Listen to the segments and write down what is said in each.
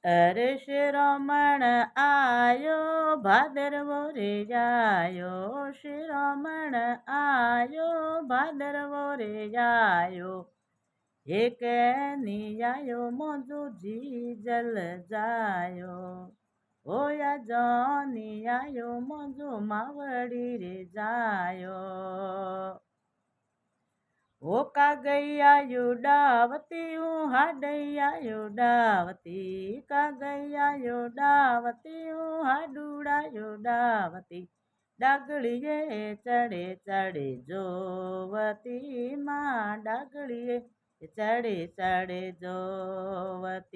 અરે શ્રીરમણ આયો ભાદરવો રે જાયો, શ્રીરમણ આયો ભાદરવો રે જાયો, એક નિયાયો મોજુજી જલ જાયો, ઓયા જનિયાયો મોજુ માવડી રે જાયો. ઓ કાગૈયા ઉડાવતી હું હાડૈયા ઉડાવતી, કાગૈયા ઉડાવતી હું હાડુડા ઉડાવતી, ડાગલીએ ચડે ચડે જોવતી માં, ડાગલીએ ચડે ચડે જોવતી.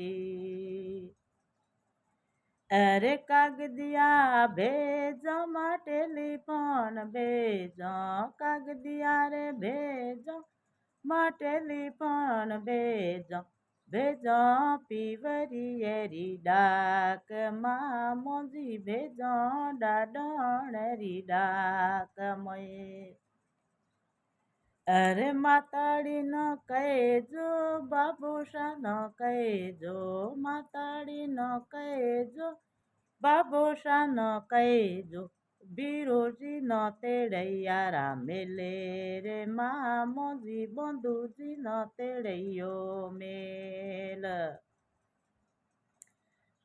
અરે કાગદિયા ભેજો માં ટેલિફોન ભેજો, કાગદિયા રે ભેજો માં ટેલિફોન ભેજો, ભેજો પીવરિયેરી ડાક માં મોજી ભેજો ડાડણરી ડાક મોય. અરે માતાડી ન કહેજો બાબુશા ન કહેજો, માતાડી ન કહેજો બાબુશા ન કહેજો, બિરોજી ન તેડૈયા મેલે રે મા મોજી બંધુજી ન તેડૈયો મેલ.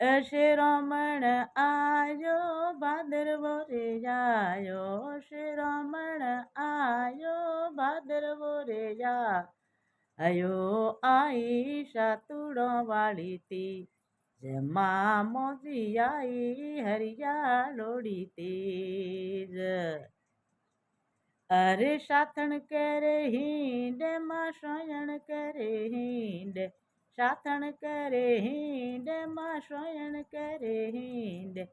શ્રીરમણ આયો ભાદરવો રે જાયો, શ્રીરમણ આયો ભાદરવો રે જાયો, આઈ સાતુડો વાળી તી જેમાં મોજી આઈ હરિયાળોડી તીજ. અરે સાથણ કરે હિંડે માં શયણ કરે હિંડે, સાથણ કરે હિંડે માં શયણ કરે હિંડે,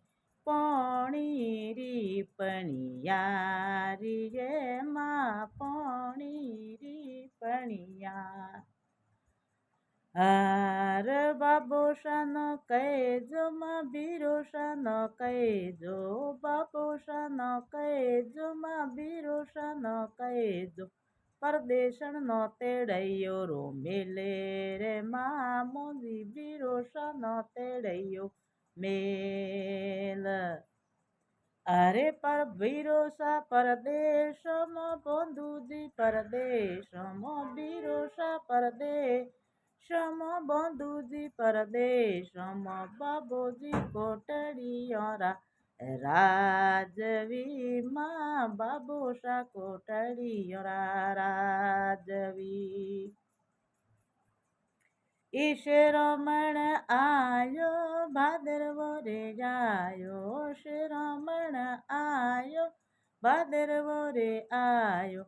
પોણી રી પણિયારી રે માં પોણી રી પણિયા. હાર બાબોશા ન કહેજો માં બીરોશા ન કહેજો, બાબોશા ન કહેજો માં બીરોશા ન કહેજો, પરદેશણ નો તેડૈયો રો મેલે રે માં મોજી બીરોશા નો તેડૈયો મેલ. અરે પર બીરોશા પરદેશમાં બંધુજી પરદેશમાં, બીરોશા પરદેશમાં બંધુજી પરદેશમાં, બાબોજી કોટડિયોરા રાજવી માં, બાબોશા કોટડિયોરા રાજવી. શ્રીરમણ આયો ભાદરવો રે જાયો, શ્રીરમણ આયો ભાદરવો રે આયો,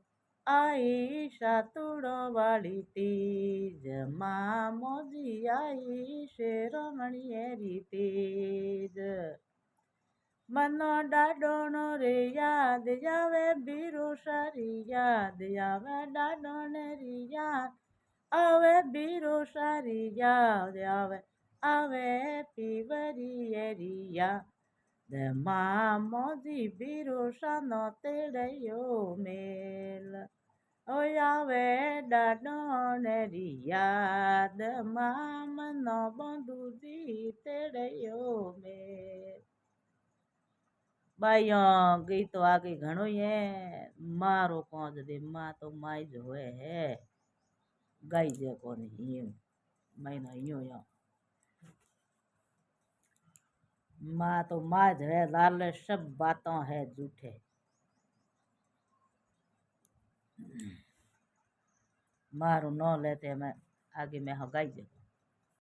આઈ સાતુડો વાળી તીજ માં મોજી આઈ શ્રીરમણિયેરી તીજ. મનો ડાડોણો રે યાદ આવે બીરોશારી યાદ આવે, ડાડોણ રી યાદ આવે બીરોશારી યાદ આવે, આવે પીવરિયેરી યાદ માં મોજી બીરોશા નો તેડૈયો મેલ. ઓય આવે ડાડોણ રી યાદ માં મનો બંધુજી તેડૈયો મેલ. બાઈયો ગીતો આગી ઘણું હે મારો કોંજ દે માં તો માઈ જ હોય હે ગાઈ જે કોને હિમ મહિનો યો माँ तो माँ है लाल सब बातों है झूठे। मारू न लेते मैं आगे मैं हगाई जाऊँ।